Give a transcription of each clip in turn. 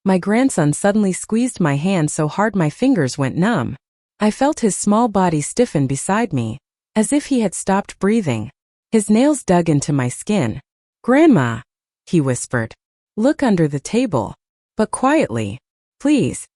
My grandson suddenly squeezed my hand so hard my fingers went numb. I felt his small body stiffen beside me, as if he had stopped breathing. His nails dug into my skin. "Grandma," he whispered. "Look under the table." But quietly. "Please."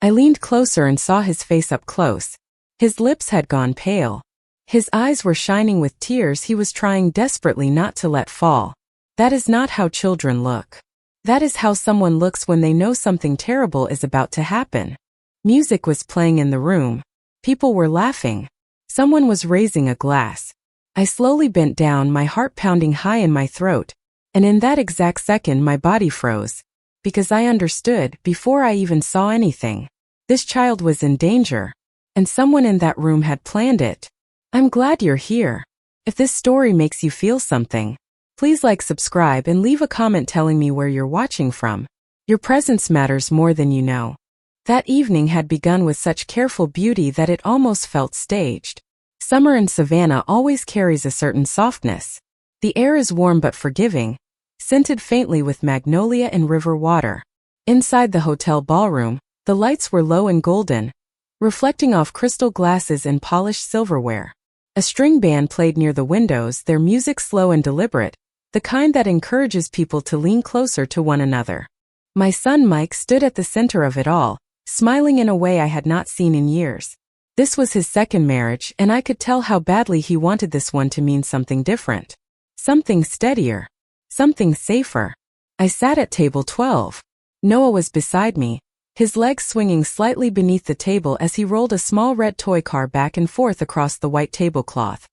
I leaned closer and saw his face up close. His lips had gone pale. His eyes were shining with tears he was trying desperately not to let fall. That is not how children look. That is how someone looks when they know something terrible is about to happen. Music was playing in the room. People were laughing. Someone was raising a glass. I slowly bent down, my heart pounding high in my throat, and in that exact second my body froze. Because I understood, before I even saw anything. This child was in danger, and someone in that room had planned it. I'm glad you're here. If this story makes you feel something, please like, subscribe, and leave a comment telling me where you're watching from. Your presence matters more than you know. That evening had begun with such careful beauty that it almost felt staged. Summer in Savannah always carries a certain softness. The air is warm but forgiving, scented faintly with magnolia and river water. Inside the hotel ballroom, the lights were low and golden, reflecting off crystal glasses and polished silverware. A string band played near the windows, their music slow and deliberate, the kind that encourages people to lean closer to one another. My son Mike stood at the center of it all, smiling in a way I had not seen in years. This was his second marriage, and I could tell how badly he wanted this one to mean something different. Something steadier. Something safer. I sat at table 12. Noah was beside me, his legs swinging slightly beneath the table as he rolled a small red toy car back and forth across the white tablecloth.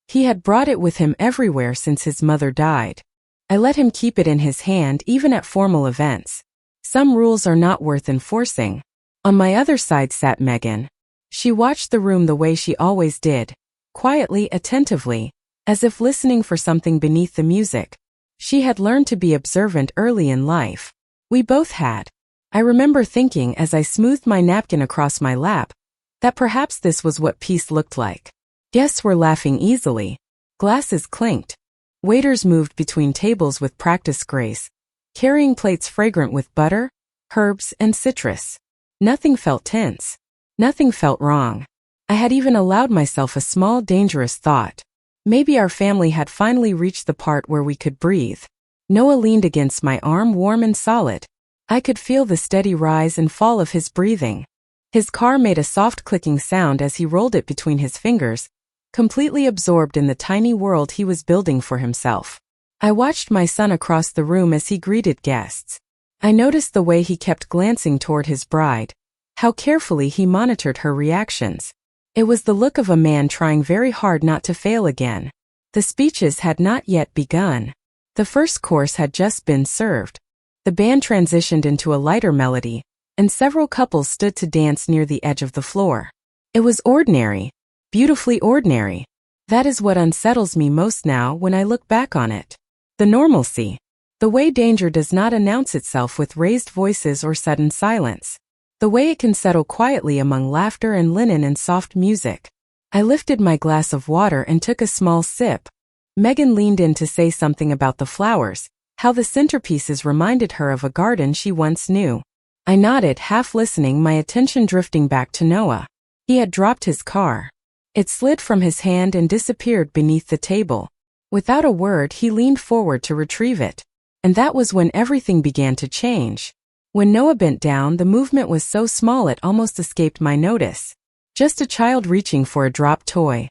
He had brought it with him everywhere since his mother died. I let him keep it in his hand even at formal events. Some rules are not worth enforcing. On my other side sat Megan. She watched the room the way she always did, quietly, attentively, as if listening for something beneath the music. She had learned to be observant early in life. We both had. I remember thinking as I smoothed my napkin across my lap, that perhaps this was what peace looked like. Guests were laughing easily. Glasses clinked. Waiters moved between tables with practiced grace, carrying plates fragrant with butter, herbs, and citrus. Nothing felt tense. Nothing felt wrong. I had even allowed myself a small, dangerous thought. Maybe our family had finally reached the part where we could breathe. Noah leaned against my arm, warm and solid. I could feel the steady rise and fall of his breathing. His car made a soft clicking sound as he rolled it between his fingers, completely absorbed in the tiny world he was building for himself. I watched my son across the room as he greeted guests. I noticed the way he kept glancing toward his bride, how carefully he monitored her reactions. It was the look of a man trying very hard not to fail again. The speeches had not yet begun. The first course had just been served. The band transitioned into a lighter melody, and several couples stood to dance near the edge of the floor. It was ordinary, beautifully ordinary. That is what unsettles me most now when I look back on it. The normalcy. The way danger does not announce itself with raised voices or sudden silence. The way it can settle quietly among laughter and linen and soft music. I lifted my glass of water and took a small sip. Megan leaned in to say something about the flowers, how the centerpieces reminded her of a garden she once knew. I nodded, half listening, my attention drifting back to Noah. He had dropped his car. It slid from his hand and disappeared beneath the table. Without a word, he leaned forward to retrieve it. And that was when everything began to change. When Noah bent down, the movement was so small it almost escaped my notice. Just a child reaching for a dropped toy.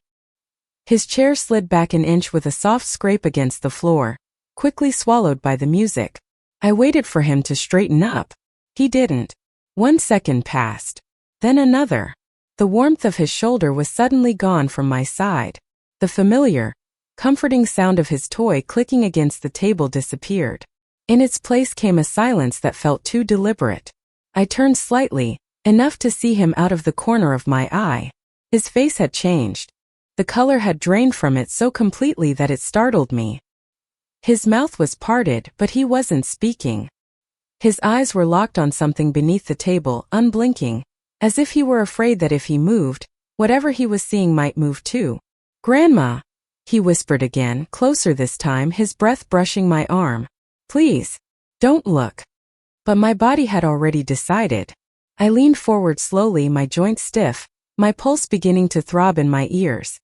His chair slid back an inch with a soft scrape against the floor, quickly swallowed by the music. I waited for him to straighten up. He didn't. 1 second passed. Then another. The warmth of his shoulder was suddenly gone from my side. The familiar, comforting sound of his toy clicking against the table disappeared. In its place came a silence that felt too deliberate. I turned slightly, enough to see him out of the corner of my eye. His face had changed. The color had drained from it so completely that it startled me. His mouth was parted, but he wasn't speaking. His eyes were locked on something beneath the table, unblinking, as if he were afraid that if he moved, whatever he was seeing might move too. "Grandma," he whispered again, closer this time, his breath brushing my arm. "Please, don't look." But my body had already decided. I leaned forward slowly, my joints stiff, my pulse beginning to throb in my ears.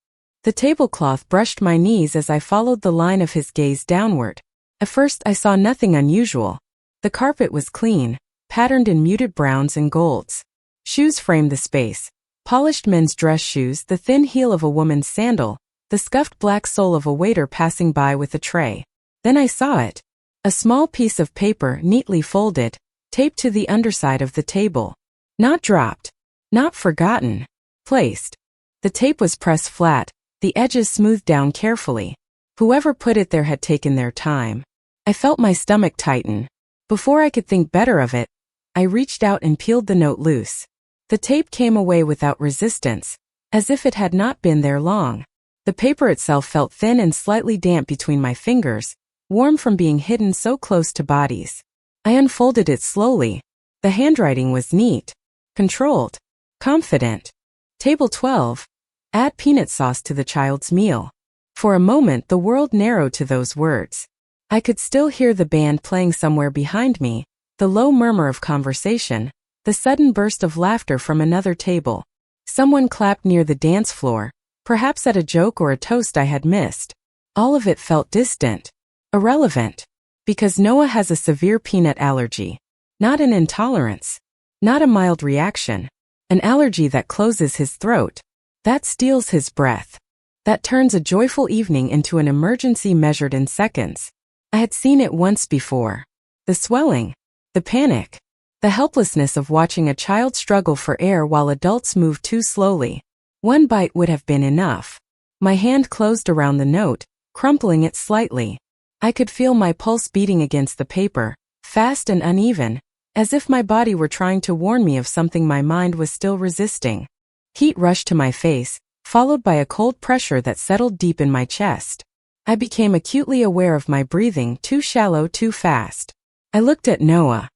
The tablecloth brushed my knees as I followed the line of his gaze downward. At first I saw nothing unusual. The carpet was clean, patterned in muted browns and golds. Shoes framed the space. Polished men's dress shoes, the thin heel of a woman's sandal, the scuffed black sole of a waiter passing by with a tray. Then I saw it. A small piece of paper neatly folded, taped to the underside of the table. Not dropped. Not forgotten. Placed. The tape was pressed flat, the edges smoothed down carefully. Whoever put it there had taken their time. I felt my stomach tighten. Before I could think better of it, I reached out and peeled the note loose. The tape came away without resistance, as if it had not been there long. The paper itself felt thin and slightly damp between my fingers, warm from being hidden so close to bodies. I unfolded it slowly. The handwriting was neat, controlled, confident. Table 12. Add peanut sauce to the child's meal. For a moment the world narrowed to those words. I could still hear the band playing somewhere behind me, the low murmur of conversation, the sudden burst of laughter from another table. Someone clapped near the dance floor, perhaps at a joke or a toast I had missed. All of it felt distant, irrelevant, because Noah has a severe peanut allergy. Not an intolerance, not a mild reaction, an allergy that closes his throat, that steals his breath, that turns a joyful evening into an emergency measured in seconds. I had seen it once before. The swelling, the panic, the helplessness of watching a child struggle for air while adults move too slowly. One bite would have been enough. My hand closed around the note, crumpling it slightly. I could feel my pulse beating against the paper, fast and uneven, as if my body were trying to warn me of something my mind was still resisting. Heat rushed to my face, followed by a cold pressure that settled deep in my chest. I became acutely aware of my breathing, too shallow, too fast. I looked at Noah.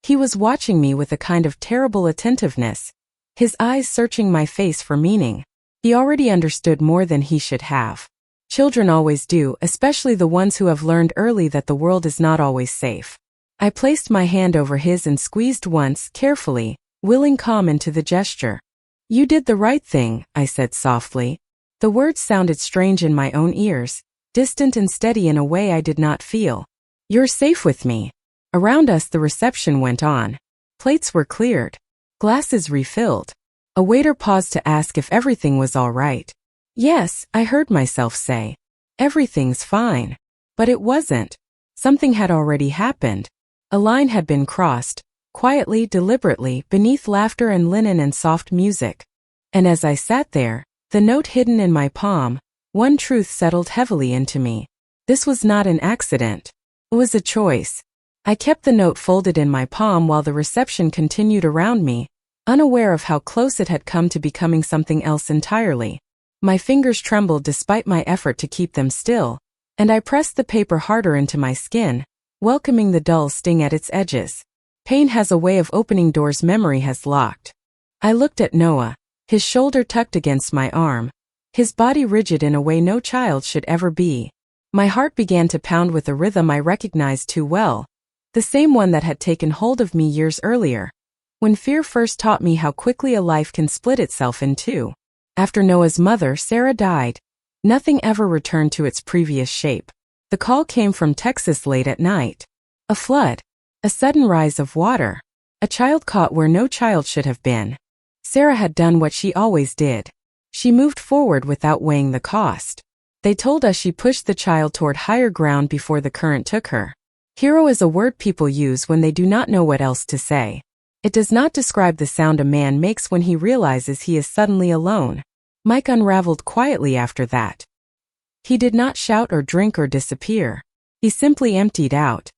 He was watching me with a kind of terrible attentiveness, his eyes searching my face for meaning. He already understood more than he should have. Children always do, especially the ones who have learned early that the world is not always safe. I placed my hand over his and squeezed once, carefully, willing calm into the gesture. "You did the right thing," I said softly. The words sounded strange in my own ears, distant and steady in a way I did not feel. "You're safe with me." Around us the reception went on. Plates were cleared. Glasses refilled. A waiter paused to ask if everything was all right. "Yes," I heard myself say. "Everything's fine." But it wasn't. Something had already happened. A line had been crossed, quietly, deliberately, beneath laughter and linen and soft music. And as I sat there, the note hidden in my palm, one truth settled heavily into me. This was not an accident. It was a choice. I kept the note folded in my palm while the reception continued around me, unaware of how close it had come to becoming something else entirely. My fingers trembled despite my effort to keep them still, and I pressed the paper harder into my skin, welcoming the dull sting at its edges. Pain has a way of opening doors memory has locked. I looked at Noah, his shoulder tucked against my arm, his body rigid in a way no child should ever be. My heart began to pound with a rhythm I recognized too well, the same one that had taken hold of me years earlier, when fear first taught me how quickly a life can split itself in two. After Noah's mother, Sarah, died, nothing ever returned to its previous shape. The call came from Texas late at night. A flood. A sudden rise of water. A child caught where no child should have been. Sarah had done what she always did. She moved forward without weighing the cost. They told us she pushed the child toward higher ground before the current took her. Hero is a word people use when they do not know what else to say. It does not describe the sound a man makes when he realizes he is suddenly alone. Mike unraveled quietly after that. He did not shout or drink or disappear. He simply emptied out.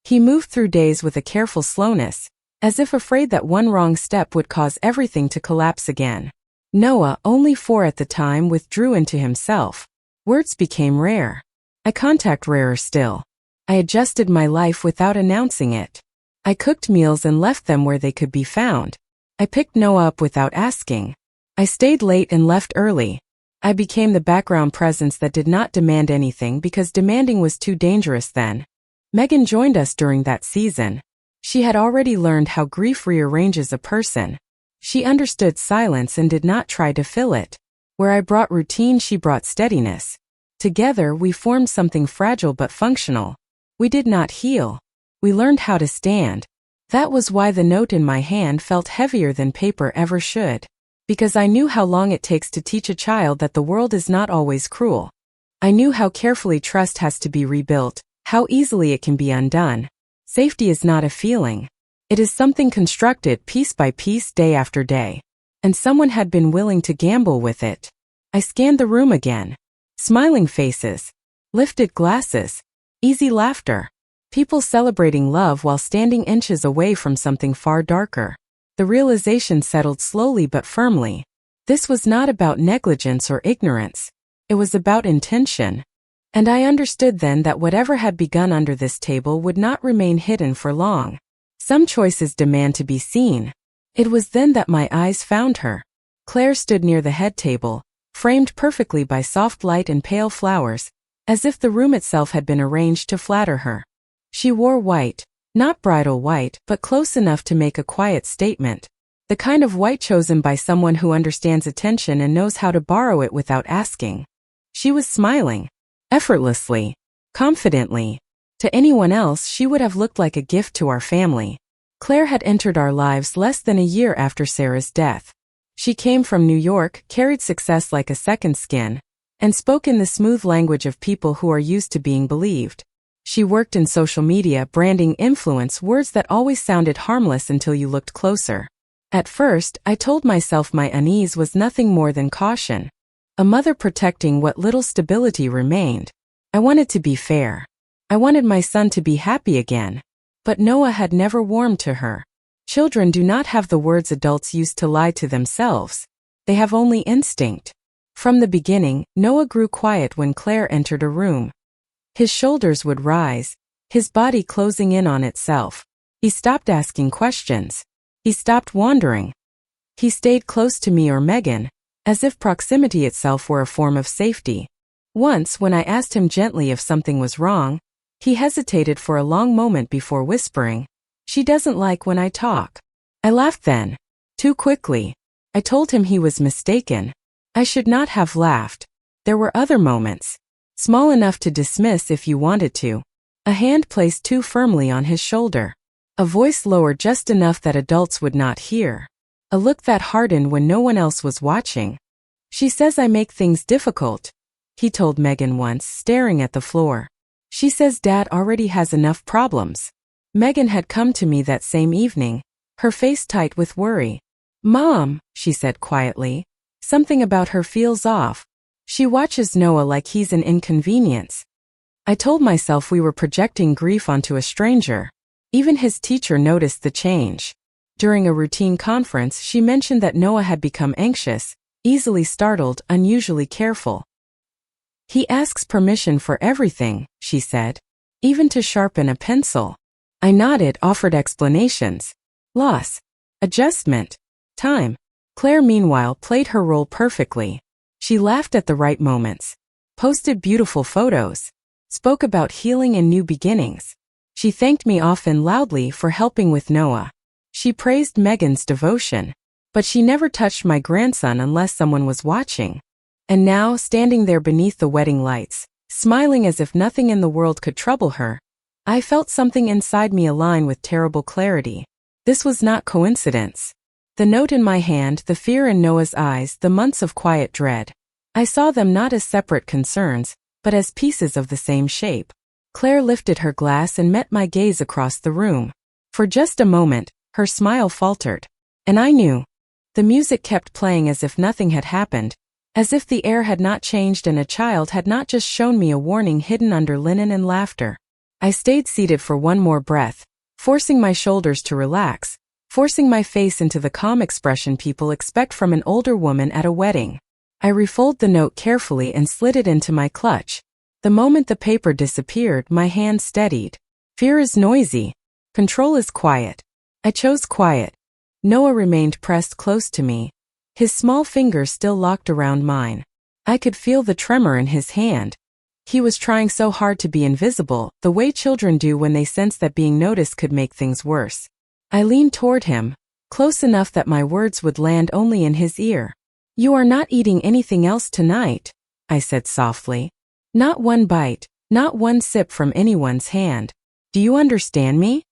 He moved through days with a careful slowness, as if afraid that one wrong step would cause everything to collapse again. Noah, only 4 at the time, withdrew into himself. Words became rare. I contact rarer still. I adjusted my life without announcing it. I cooked meals and left them where they could be found. I picked Noah up without asking. I stayed late and left early. I became the background presence that did not demand anything because demanding was too dangerous then. Megan joined us during that season. She had already learned how grief rearranges a person. She understood silence and did not try to fill it. Where I brought routine, she brought steadiness. Together, we formed something fragile but functional. We did not heal. We learned how to stand. That was why the note in my hand felt heavier than paper ever should. Because I knew how long it takes to teach a child that the world is not always cruel. I knew how carefully trust has to be rebuilt, how easily it can be undone. Safety is not a feeling. It is something constructed piece by piece, day after day. And someone had been willing to gamble with it. I scanned the room again. Smiling faces. Lifted glasses. Easy laughter. People celebrating love while standing inches away from something far darker. The realization settled slowly but firmly. This was not about negligence or ignorance. It was about intention. And I understood then that whatever had begun under this table would not remain hidden for long. Some choices demand to be seen. It was then that my eyes found her. Claire stood near the head table, framed perfectly by soft light and pale flowers, as if the room itself had been arranged to flatter her. She wore white, not bridal white, but close enough to make a quiet statement. The kind of white chosen by someone who understands attention and knows how to borrow it without asking. She was smiling. Effortlessly. Confidently. To anyone else, she would have looked like a gift to our family. Claire had entered our lives less than a year after Sarah's death. She came from New York, carried success like a second skin, and spoke in the smooth language of people who are used to being believed. She worked in social media, branding influence, words that always sounded harmless until you looked closer. At first, I told myself my unease was nothing more than caution. A mother protecting what little stability remained. I wanted to be fair. I wanted my son to be happy again. But Noah had never warmed to her. Children do not have the words adults use to lie to themselves. They have only instinct. From the beginning, Noah grew quiet when Claire entered a room. His shoulders would rise, his body closing in on itself. He stopped asking questions. He stopped wandering. He stayed close to me or Megan, as if proximity itself were a form of safety. Once, when I asked him gently if something was wrong, he hesitated for a long moment before whispering, "She doesn't like when I talk." I laughed then. Too quickly. I told him he was mistaken. I should not have laughed. There were other moments. Small enough to dismiss if you wanted to. A hand placed too firmly on his shoulder. A voice lowered just enough that adults would not hear. A look that hardened when no one else was watching. "She says I make things difficult," he told Megan once, staring at the floor. "She says Dad already has enough problems." Megan had come to me that same evening, her face tight with worry. "Mom," she said quietly, "something about her feels off. She watches Noah like he's an inconvenience." I told myself we were projecting grief onto a stranger. Even his teacher noticed the change. During a routine conference, she mentioned that Noah had become anxious, easily startled, unusually careful. "He asks permission for everything," she said. "Even to sharpen a pencil." I nodded, offered explanations. Loss. Adjustment. Time. Claire, meanwhile, played her role perfectly. She laughed at the right moments. Posted beautiful photos. Spoke about healing and new beginnings. She thanked me often loudly for helping with Noah. She praised Megan's devotion. But she never touched my grandson unless someone was watching. And now, standing there beneath the wedding lights, smiling as if nothing in the world could trouble her, I felt something inside me align with terrible clarity. This was not coincidence. The note in my hand, the fear in Noah's eyes, the months of quiet dread. I saw them not as separate concerns, but as pieces of the same shape. Claire lifted her glass and met my gaze across the room. For just a moment, her smile faltered. And I knew. The music kept playing as if nothing had happened, as if the air had not changed and a child had not just shown me a warning hidden under linen and laughter. I stayed seated for one more breath, forcing my shoulders to relax, forcing my face into the calm expression people expect from an older woman at a wedding. I refolded the note carefully and slid it into my clutch. The moment the paper disappeared, my hand steadied. Fear is noisy. Control is quiet. I chose quiet. Noah remained pressed close to me, his small fingers still locked around mine. I could feel the tremor in his hand. He was trying so hard to be invisible, the way children do when they sense that being noticed could make things worse. I leaned toward him, close enough that my words would land only in his ear. "You are not eating anything else tonight," I said softly. "Not one bite, not one sip from anyone's hand. Do you understand me?"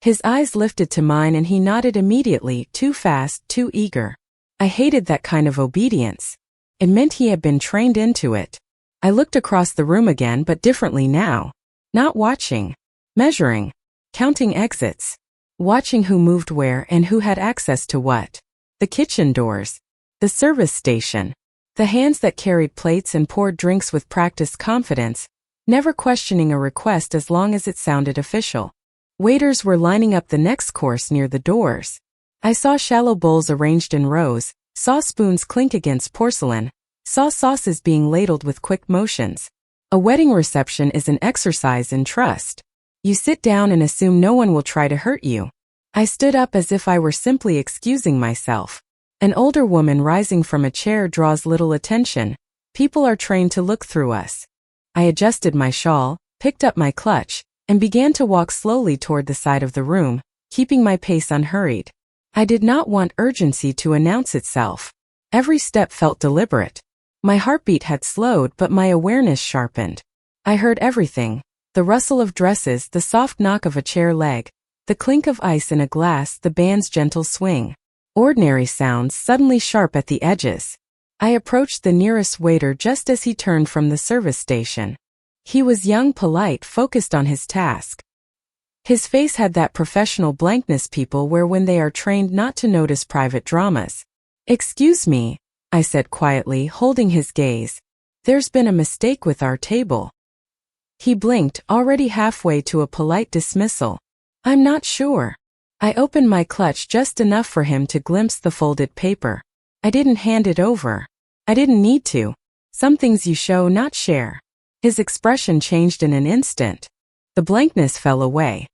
His eyes lifted to mine and he nodded immediately, too fast, too eager. I hated that kind of obedience. It meant he had been trained into it. I looked across the room again, but differently now. Not watching, measuring, counting exits. Watching who moved where and who had access to what. The kitchen doors. The service station. The hands that carried plates and poured drinks with practiced confidence, never questioning a request as long as it sounded official. Waiters were lining up the next course near the doors. I saw shallow bowls arranged in rows, saw spoons clink against porcelain, saw sauces being ladled with quick motions. A wedding reception is an exercise in trust. You sit down and assume no one will try to hurt you. I stood up as if I were simply excusing myself. An older woman rising from a chair draws little attention. People are trained to look through us. I adjusted my shawl, picked up my clutch, and began to walk slowly toward the side of the room, keeping my pace unhurried. I did not want urgency to announce itself. Every step felt deliberate. My heartbeat had slowed, but my awareness sharpened. I heard everything. The rustle of dresses, the soft knock of a chair leg, the clink of ice in a glass, the band's gentle swing. Ordinary sounds suddenly sharp at the edges. I approached the nearest waiter just as he turned from the service station. He was young, polite, focused on his task. His face had that professional blankness people wear when they are trained not to notice private dramas. "Excuse me," I said quietly, holding his gaze. "There's been a mistake with our table." He blinked, already halfway to a polite dismissal. "I'm not sure." I opened my clutch just enough for him to glimpse the folded paper. I didn't hand it over. I didn't need to. Some things you show, not share. His expression changed in an instant. The blankness fell away.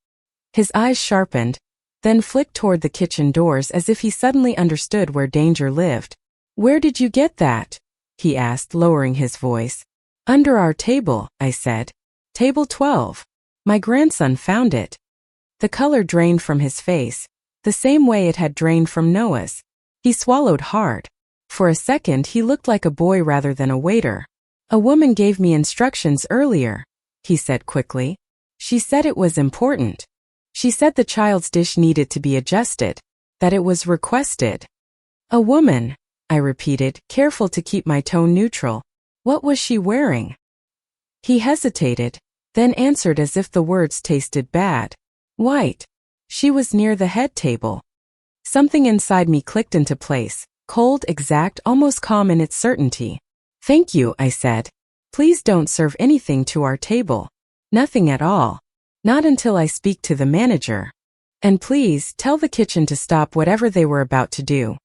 His eyes sharpened, then flicked toward the kitchen doors as if he suddenly understood where danger lived. "Where did you get that?" he asked, lowering his voice. "Under our table," I said. "Table 12. My grandson found it." The color drained from his face, the same way it had drained from Noah's. He swallowed hard. For a second he looked like a boy rather than a waiter. "A woman gave me instructions earlier," he said quickly. "She said it was important. She said the child's dish needed to be adjusted, that it was requested." "A woman," I repeated, careful to keep my tone neutral. "What was she wearing?" He hesitated, then answered as if the words tasted bad. "White. She was near the head table." Something inside me clicked into place, cold, exact, almost calm in its certainty. "Thank you," I said. "Please don't serve anything to our table. Nothing at all. Not until I speak to the manager. And please, tell the kitchen to stop whatever they were about to do."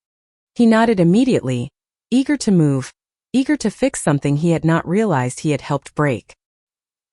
He nodded immediately, eager to move, eager to fix something he had not realized he had helped break.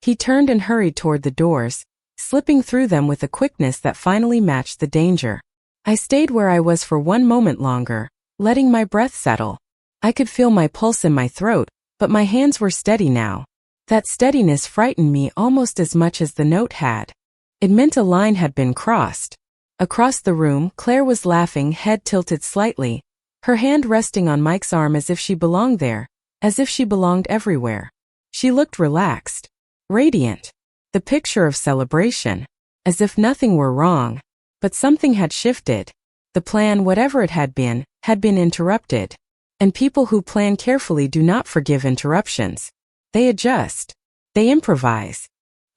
He turned and hurried toward the doors, slipping through them with a quickness that finally matched the danger. I stayed where I was for one moment longer, letting my breath settle. I could feel my pulse in my throat, but my hands were steady now. That steadiness frightened me almost as much as the note had. It meant a line had been crossed. Across the room, Claire was laughing, head tilted slightly, her hand resting on Mike's arm as if she belonged there, as if she belonged everywhere. She looked relaxed, radiant. The picture of celebration, as if nothing were wrong, but something had shifted. The plan, whatever it had been interrupted. And people who plan carefully do not forgive interruptions. They adjust. They improvise.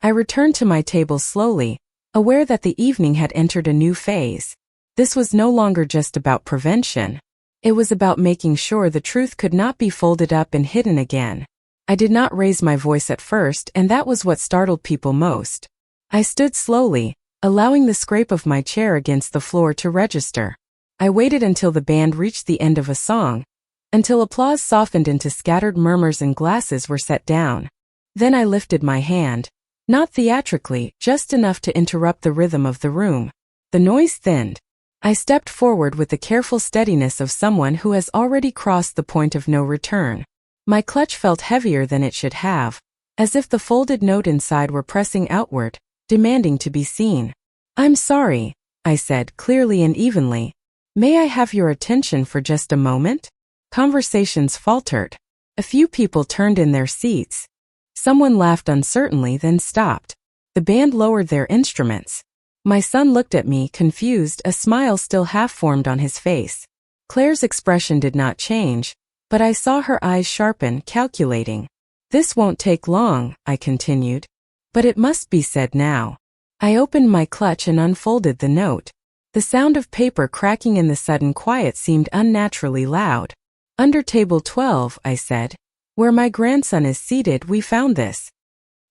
I returned to my table slowly, aware that the evening had entered a new phase. This was no longer just about prevention. It was about making sure the truth could not be folded up and hidden again. I did not raise my voice at first, and that was what startled people most. I stood slowly, allowing the scrape of my chair against the floor to register. I waited until the band reached the end of a song, until applause softened into scattered murmurs and glasses were set down. Then I lifted my hand, not theatrically, just enough to interrupt the rhythm of the room. The noise thinned. I stepped forward with the careful steadiness of someone who has already crossed the point of no return. My clutch felt heavier than it should have, as if the folded note inside were pressing outward, demanding to be seen. "I'm sorry," I said clearly and evenly. "May I have your attention for just a moment?" Conversations faltered. A few people turned in their seats. Someone laughed uncertainly, then stopped. The band lowered their instruments. My son looked at me, confused, a smile still half-formed on his face. Claire's expression did not change, but I saw her eyes sharpen, calculating. "This won't take long," I continued. "But it must be said now." I opened my clutch and unfolded the note. The sound of paper cracking in the sudden quiet seemed unnaturally loud. "Under table 12, I said, "where my grandson is seated, we found this."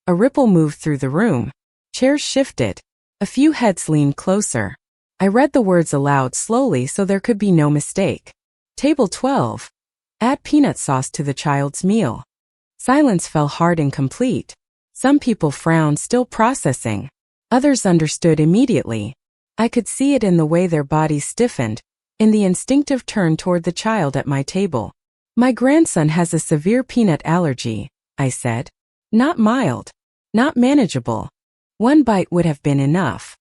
A ripple moved through the room. Chairs shifted. A few heads leaned closer. I read the words aloud slowly so there could be no mistake. Table 12. Add peanut sauce to the child's meal. Silence fell hard and complete. Some people frowned, still processing. Others understood immediately. I could see it in the way their bodies stiffened, in the instinctive turn toward the child at my table. "My grandson has a severe peanut allergy," I said. "Not mild. Not manageable. One bite would have been enough."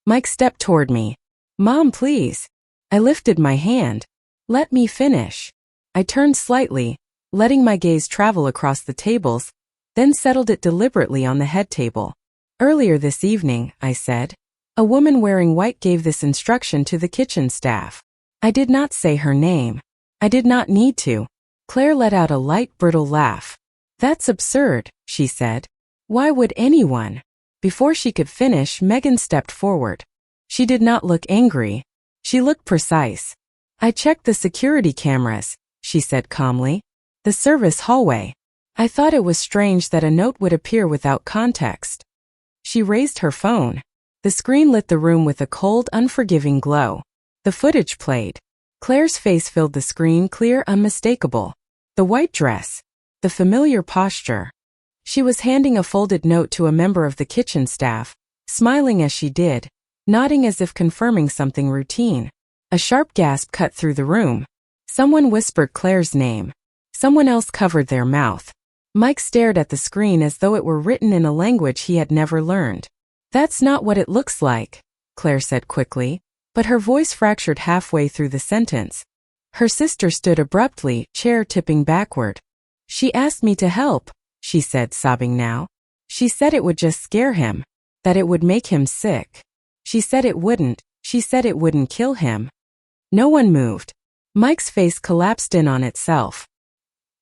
Mike stepped toward me. "Mom, please." I lifted my hand. "Let me finish." I turned slightly, letting my gaze travel across the tables, then settled it deliberately on the head table. "Earlier this evening," I said, "a woman wearing white gave this instruction to the kitchen staff." I did not say her name. I did not need to. Claire let out a light, brittle laugh. "That's absurd," she said. "Why would anyone?" Before she could finish, Megan stepped forward. She did not look angry. She looked precise. "I checked the security cameras," she said calmly. "The service hallway. I thought it was strange that a note would appear without context." She raised her phone. The screen lit the room with a cold, unforgiving glow. The footage played. Claire's face filled the screen, clear, unmistakable. The white dress. The familiar posture. She was handing a folded note to a member of the kitchen staff, smiling as she did, nodding as if confirming something routine. A sharp gasp cut through the room. Someone whispered Claire's name. Someone else covered their mouth. Mike stared at the screen as though it were written in a language he had never learned. "That's not what it looks like," Claire said quickly, but her voice fractured halfway through the sentence. Her sister stood abruptly, chair tipping backward. "She asked me to help," she said, sobbing now. "She said it would just scare him, that it would make him sick. She said it wouldn't. She said it wouldn't kill him." No one moved. Mike's face collapsed in on itself.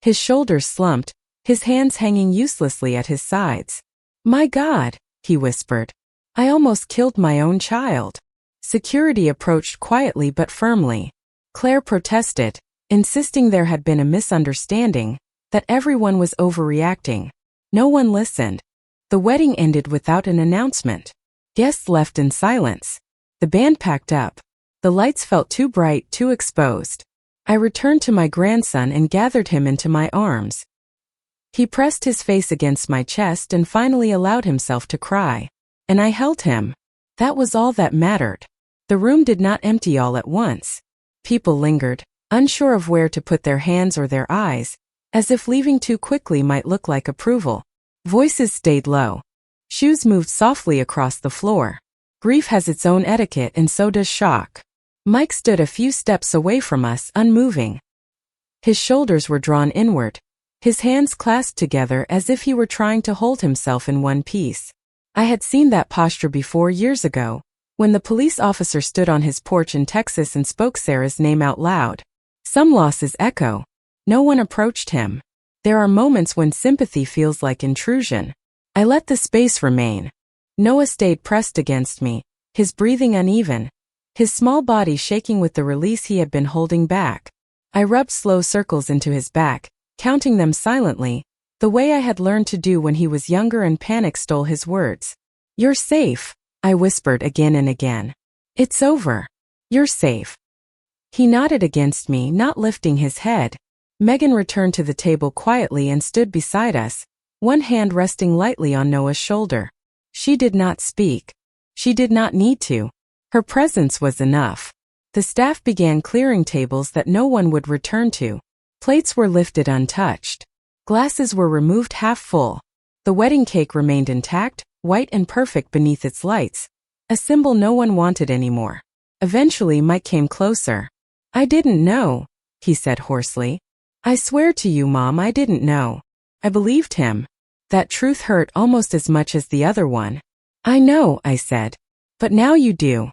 His shoulders slumped, his hands hanging uselessly at his sides. "My God," he whispered. "I almost killed my own child." Security approached quietly but firmly. Claire protested, insisting there had been a misunderstanding, that everyone was overreacting. No one listened. The wedding ended without an announcement. Guests left in silence. The band packed up. The lights felt too bright, too exposed. I returned to my grandson and gathered him into my arms. He pressed his face against my chest and finally allowed himself to cry. And I held him. That was all that mattered. The room did not empty all at once. People lingered, unsure of where to put their hands or their eyes, as if leaving too quickly might look like approval. Voices stayed low. Shoes moved softly across the floor. Grief has its own etiquette, and so does shock. Mike stood a few steps away from us, unmoving. His shoulders were drawn inward, his hands clasped together as if he were trying to hold himself in one piece. I had seen that posture before years ago, when the police officer stood on his porch in Texas and spoke Sarah's name out loud. Some losses echo. No one approached him. There are moments when sympathy feels like intrusion. I let the space remain. Noah stayed pressed against me, his breathing uneven, his small body shaking with the release he had been holding back. I rubbed slow circles into his back, counting them silently, the way I had learned to do when he was younger, and panic stole his words. "You're safe," I whispered again and again. "It's over. You're safe." He nodded against me, not lifting his head. Megan returned to the table quietly and stood beside us, one hand resting lightly on Noah's shoulder. She did not speak. She did not need to. Her presence was enough. The staff began clearing tables that no one would return to. Plates were lifted untouched. Glasses were removed half full. The wedding cake remained intact, white and perfect beneath its lights, a symbol no one wanted anymore. Eventually Mike came closer. "I didn't know," he said hoarsely. "I swear to you, Mom, I didn't know." I believed him. That truth hurt almost as much as the other one. "I know," I said. "But now you do."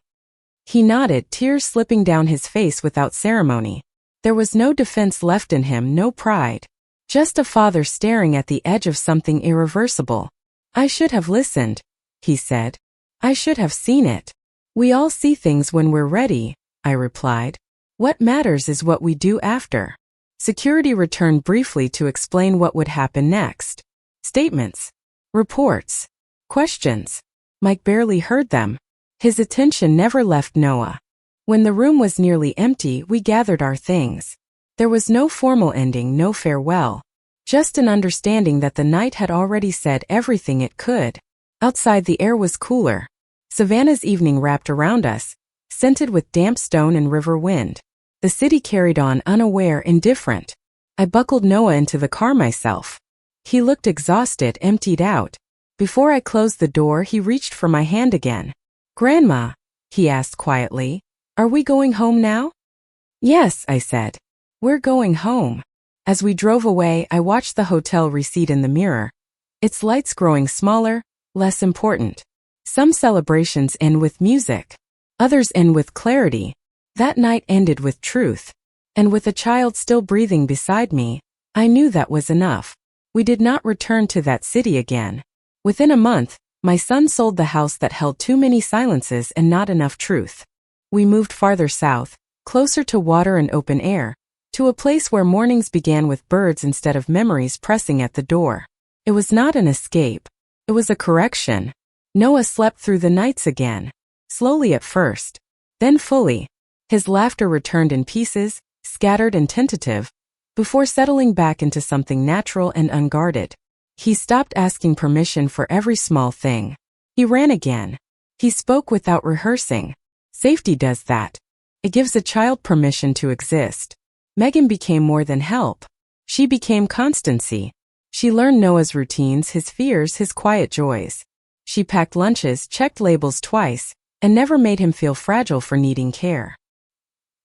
He nodded, tears slipping down his face without ceremony. There was no defense left in him, no pride. Just a father staring at the edge of something irreversible. "I should have listened," he said. "I should have seen it." "We all see things when we're ready," I replied. "What matters is what we do after." Security returned briefly to explain what would happen next. Statements, reports, questions. Mike barely heard them. His attention never left Noah. When the room was nearly empty, we gathered our things. There was no formal ending, no farewell. Just an understanding that the night had already said everything it could. Outside the air was cooler. Savannah's evening wrapped around us, scented with damp stone and river wind. The city carried on unaware, indifferent. I buckled Noah into the car myself. He looked exhausted, emptied out. Before I closed the door, he reached for my hand again. "Grandma," he asked quietly, "are we going home now?" "Yes," I said. "We're going home." As we drove away, I watched the hotel recede in the mirror, its lights growing smaller, less important. Some celebrations end with music. Others end with clarity. That night ended with truth. And with a child still breathing beside me, I knew that was enough. We did not return to that city again. Within a month, my son sold the house that held too many silences and not enough truth. We moved farther south, closer to water and open air, to a place where mornings began with birds instead of memories pressing at the door. It was not an escape. It was a correction. Noah slept through the nights again. Slowly at first. Then fully. His laughter returned in pieces, scattered and tentative, before settling back into something natural and unguarded. He stopped asking permission for every small thing. He ran again. He spoke without rehearsing. Safety does that. It gives a child permission to exist. Megan became more than help. She became constancy. She learned Noah's routines, his fears, his quiet joys. She packed lunches, checked labels twice, and never made him feel fragile for needing care.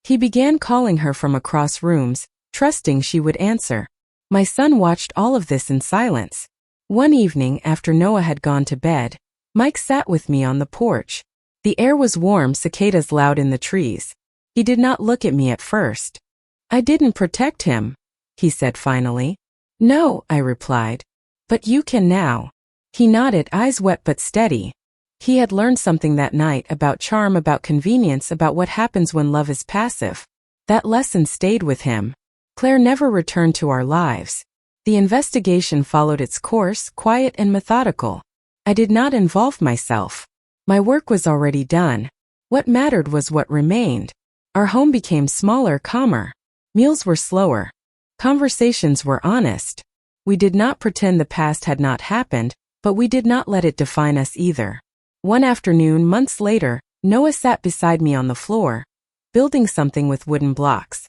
He began calling her from across rooms, trusting she would answer. My son watched all of this in silence. One evening, after Noah had gone to bed, Mike sat with me on the porch. The air was warm, cicadas loud in the trees. He did not look at me at first. "I didn't protect him," he said finally. "No," I replied. "But you can now." He nodded, eyes wet but steady. He had learned something that night about charm, about convenience, about what happens when love is passive. That lesson stayed with him. Claire never returned to our lives. The investigation followed its course, quiet and methodical. I did not involve myself. My work was already done. What mattered was what remained. Our home became smaller, calmer. Meals were slower. Conversations were honest. We did not pretend the past had not happened, but we did not let it define us either. One afternoon, months later, Noah sat beside me on the floor, building something with wooden blocks.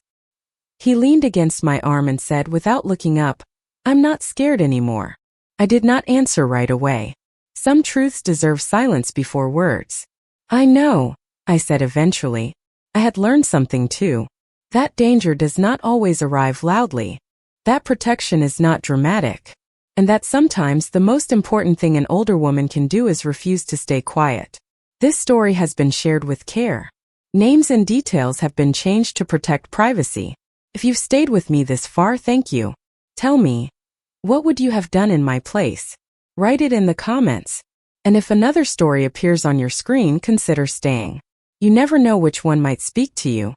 He leaned against my arm and said without looking up, "I'm not scared anymore." I did not answer right away. Some truths deserve silence before words. "I know," I said eventually. I had learned something too. That danger does not always arrive loudly. That protection is not dramatic. And that sometimes the most important thing an older woman can do is refuse to stay quiet. This story has been shared with care. Names and details have been changed to protect privacy. If you've stayed with me this far, thank you. Tell me, what would you have done in my place? Write it in the comments. And if another story appears on your screen, consider staying. You never know which one might speak to you.